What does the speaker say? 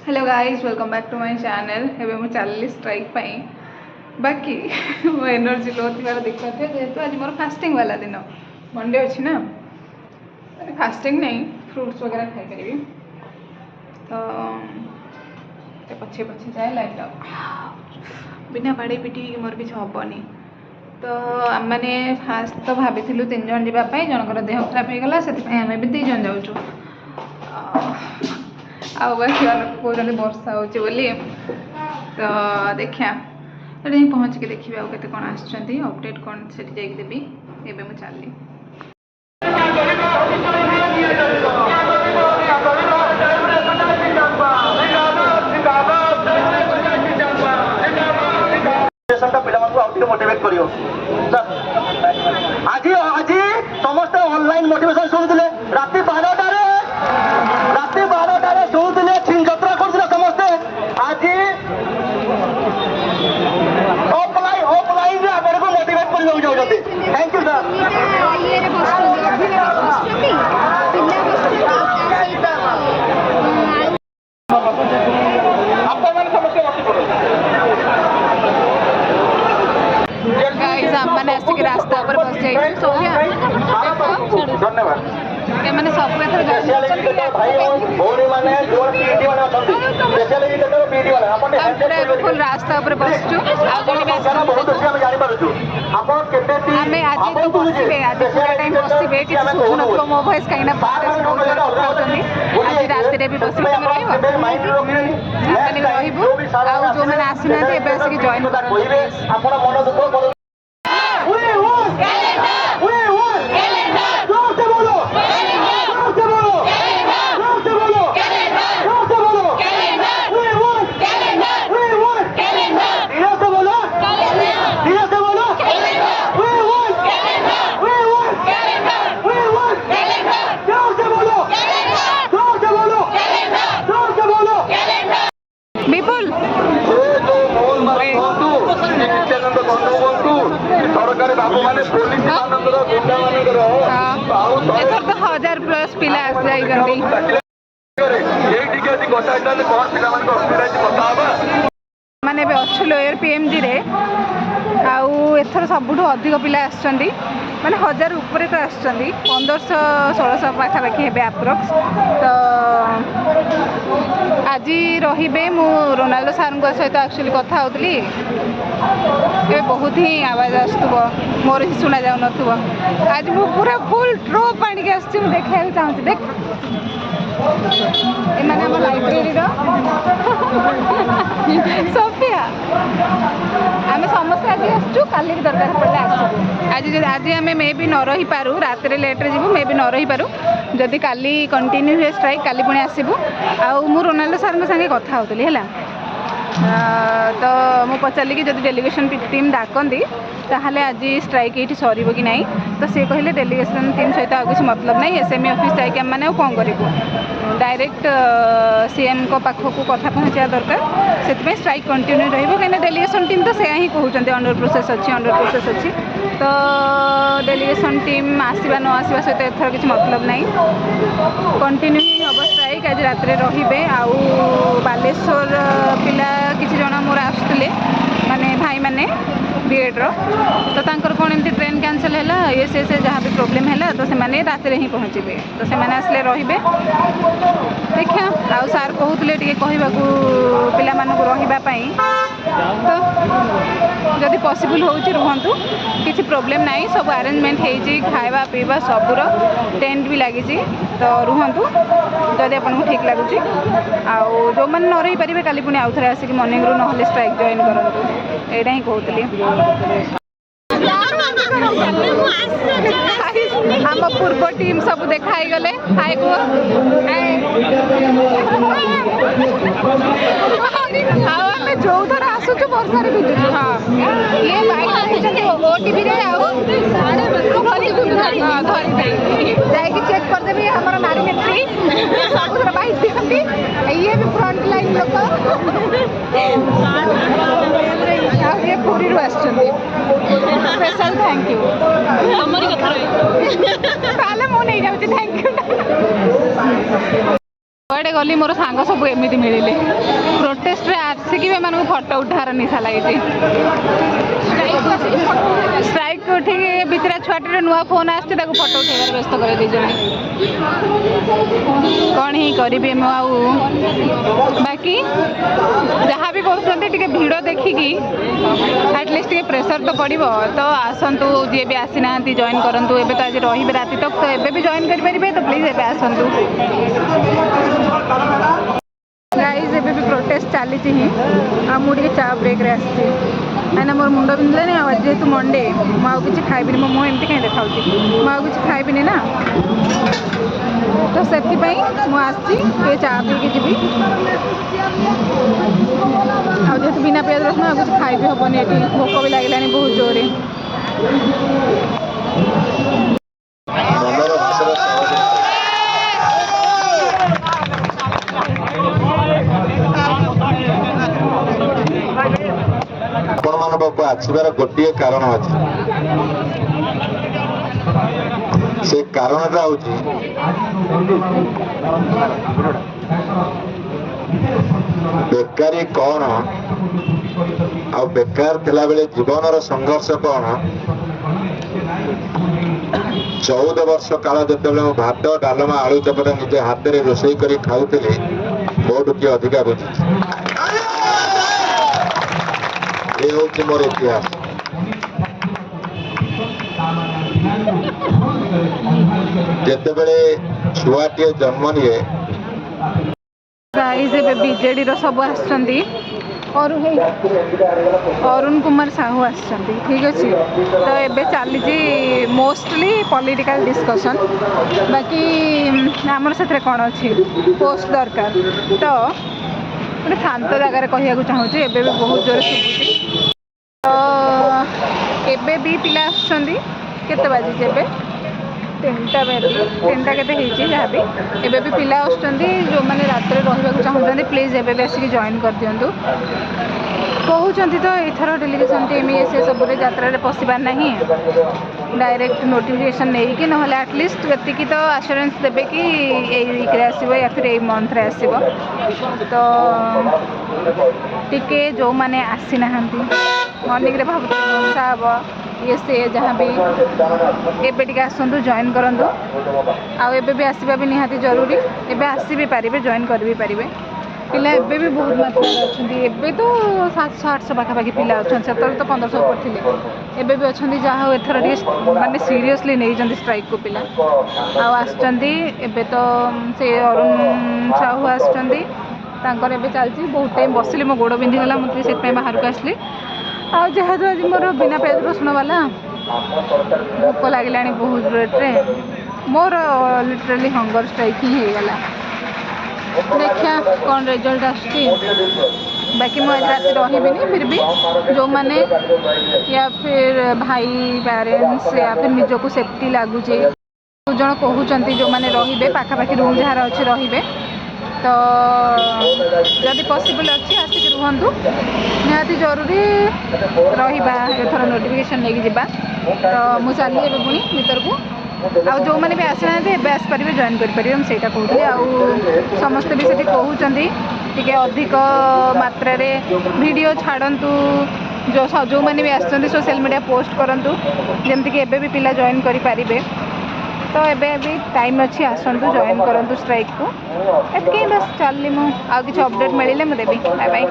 Hello guys welcome back to my channel. एवं मुझे चलि स्ट्राइक बाकी मो एनर्जी लो थी देखते जेहेतु आज मोर फास्टिंग वाला दिन मंडे अच्छी ना फास्टिंग नहीं फ्रूट्स वगैरह खाई पारि तो पछे पछे जाए लाइट बिना बाड़े पिटी मोर किसी हेनी तो आम मैंने फास्ट तो भाभी 3 जन जावाई जनकर देह खराब हो गला से आम भी 2 जन जाऊँ बाकी कहते वर्षा हो तो देखिया ये पहुँच के देखिए आउ के कौन अपडेट कौन से देवी एवं मुझे चली मोटिवेट करियो आज आज समस्त ऑनलाइन मोटिवेशन शुणुले राति 12 शुणुले छिंजत्रा कर समस्ते आज ऑफलाइन आपण को मोटिवेट कर जाउछथि। Thank you sir. मैंने आसिक रास्ता पर बस जाइए धन्यवाद मैंने सब फुल रास्ता पर बसचु आम आज तो बसबे आज पूरा टाइम बसबे कि शुभुन मो भॉइस कहीं आज राति भी बसबे रही जो मैंने आसीना आसिक जॉइन कर सरकारी बाबू माने पुलिस मानकर गुंडा मानकर एथर तो 1000+ पिला आस जाई गंदी एई टिके जी गोटाइटा ने कोन पिला मान को हॉस्पिटल बताबा माने बे अच्छे लोयर पीएमजी रे आउ एथर सबुठु अधिक पिला आछंदी माने 1000 ऊपर तो आछंदी 1500-1600 पाखापाखि हेबे अप्रोक्स तो आज रही मु रोनाल्डो सार सहित एक्चुअली कथा होतली ये बहुत ही आवाज आसुव मोर ही शुणा जाऊ न आज मु पूरा फुल ट्रोप आनिक आसछि देखा चाहूँ देख एमाने हम लाइब्रेरी सोफिया आम समस्त आज आसचु काली दरकार पड़े आसू आज आम मे भी न रही पारू रात लेट्रे जीवु मे भी न रही पारू जदि काली कंटिन्यू हुए स्ट्राइक काली पुणी आसबू आउ मु रोनाल्डो सार संगे कथा होतली है तो मु पचारि कि जब डेलीगेशन टीम डाकती ताहले आज स्ट्राइक ये सर कि नहीं तो सी कहले डेलीगेशन टीम सहित आ किसी मतलब नहीं एसएमई ऑफिस जाकि आम मैंने कौन करूँ डायरेक्ट सीएम को पाखक कथा पहुँचा दरकार से स्ट्राइक कंटिन्यू रही कहीं डेलीगेशन टीम तो से ही कहते अंडर प्रोसेस अच्छी तो डेलीगेशन टीम आसवा न आसवा सहित एथर किसी मतलब नहीं कंटिन्यू ही हम स्ट्राइक आज रात रे आउ बालेश्वर पिला किसी जन मोर आसुले माने भाई माने बीएड्र तो तांकर कौन एमती ट्रेन कैंसल है ये जहाँ भी प्रोब्लेम है तो से रात ही पहुँचे तो से आसले रे देखिया आउ सार कहते कहवा पिला रही तो जदि पॉसिबल हो रुहतु किसी प्रोब्लेम नहीं सब अरेंजमेंट होती खावा पीवा सबूर टेंट भी लगी तो रुहतु जदि आपको ठीक लगुच आउ जो मैंने न रही पारे काली पुणी आउ थे आसिक मॉर्निंग रू ना स्ट्राइक जॉइन करूँ यहाँ ही कहती आम पूर्व टीम सब देखाई गले हाय को आम जो थर आसुचु वर्षा भिजुचु हाँ ये बाइक ओटीवी चेक करदेवी हमारा नारीमेट्री सब बाइक दिखती ये भी फ्रंट लाइन लोक ये पूरी स्पेशल थैंक यू ताले मु नहीं जाऊँ थैंक यू कड़े गली मोर सांग सब एमती मिले प्रोटेस्ट रे आसिक फटो उठार निशा लगी स्ट्राइक उठिक बिचरा छुआटे नुआ फोन आसो फटो उठाइबार व्यस्त कर कौन ही करी बाकी जहाँ भी कर भिड़ देखिकी एटलिस्ट प्रेसर तो पड़ो तो आसतु जी भी आसी ना जॉइन करूँ एवं तो आज रही राति तक तो एबे भी जॉइन करेंगे तो प्लीज एबे आसतु गाइज एबे भी प्रोटेस्ट चली मुझे चा ब्रेक रे आसी कहीं मोर मुंड बिंधलानी आज जेहतु मंडे मुझे खाइबी मो मुँह एमती कहीं देखा मुझे खाइबी ना तो से मुझे चा पीकी जी जेहतु बिना पियाज रसुण आ कुछ खाई भी हेनी ये भोक भी लगे बहुत जोरे बाबू आसबार गोटे कारण अच्छे से कारणटा हूँ बेकारी कौन आ बेकार थिला बेले जीवन संघर्ष कौन 14 वर्ष काल जो भात डालमा आलू चपटा निजे हाथ में रोषे कर खाऊली मोटू किए अधिका बुझी ये हूँ मोर इतिहास जिते बड़े छुआटे जन्म निए गाइज ए बीजेडी सब आसुँच अरुण कुमार साहू आसुँच ठीक अच्छे तो ये चली मोस्टली पॉलिटिकल डिस्कशन बाकी आमर से कौन अच्छी पोस्ट दरकार तो गोटे शांत जगार कहूँ चाहूँगी एबे भी बहुत जोर शुभुची तो एबे भी पिला आसुँच बाजी एबे 3टा के जहाँ भी एबे भी पिला आसुँच जो मैंने रात रहा चाहते प्लीज एबे भी आसिक जॉइन कर दिंतु कहते तो एथर डेलीगेशन टीम ये से सब यात्रा पशिबार ना डायरेक्ट नोटिफिकेशन नहीं कि ना एटलिस्ट ये तो आश्योरेंस देवे कि यही वीक्रे आसो या फिर यही मंथरे आसो तो टिके जो मैंने आसी ना मॉर्निंग रे भाव वर्षा हम ये से जहाँ भी एबे टिके आसतु जॉइन करूँ आबे भी आसवा भी निहाती जरूरी एबे आसी भी पारे जॉइन कर भी पारे पिला एबे भी बहुत मात्रा अच्छा एबे तो 700-800 पाखापाखि पिला अच्छा से तो 1500 ऊपर थे एबे भी अच्छा जहाँ एथर माने सीरियसली नहीं स्ट्राइक को पिला आबे तो से अरुण साहू आसर एबे चलती बहुत टाइम बसली मो गोड़ बिंधीगला मुझे से बाहर को आसली जेहेतु आज मोर बिना प्याज रसुण वाला भोक लगे बहुत रेट्रे मोर लिटराली हंगर स्ट्राइक ही होगला देखिया कौन रिजल्ट आसुची बाकी मुझे रात रही फिर भी जो मैंने या फिर भाई पेरेंट्स या फिर निजको सेफ्टी लगुच जन कहते जो मैंने रे पाखापाखि रूम जार अच्छे रे तो जदि पॉसिबल अच्छी आसिक रुहतु निहाती जरूरी रहा एथर नोटिफिकेशन लेके जावा तो मुझे चली ए पुणी भीतर को आ जो मैंने भी आसी ना आसपारे जॉइन करेंगे मुझे कहती समस्ते भी से कहते टी अधिक मात्रा वीडियो छाड़तु जो मैंने भी आसुँच सोशल मीडिया पोस्ट करूँ जमती कि एबे भी पिला जॉइन करें तो एबे भी टाइम अच्छी आसतु जॉइन करूँ स्ट्राइक को एत बस चलनी मुझे अपडेट मिले मुझे देवी बाय बाय।